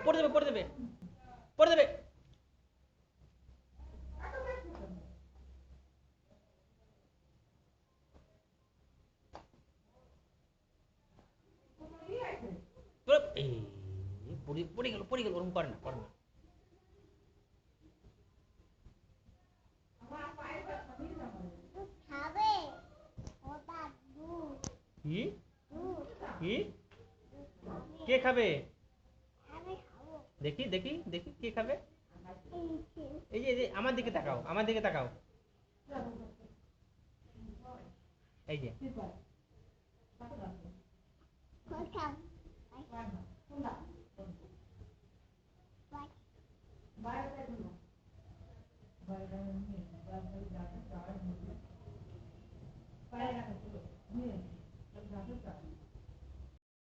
পড়ে দেবে পড়ে দেবে। এই পড়ে গেল ওরকম করে না করে না। কি কি কে খাবে? দেখি দেখি দেখি কে খাবে? এই যে আমার দিকে তাকাও, আমার দিকে তাকাও। এই যে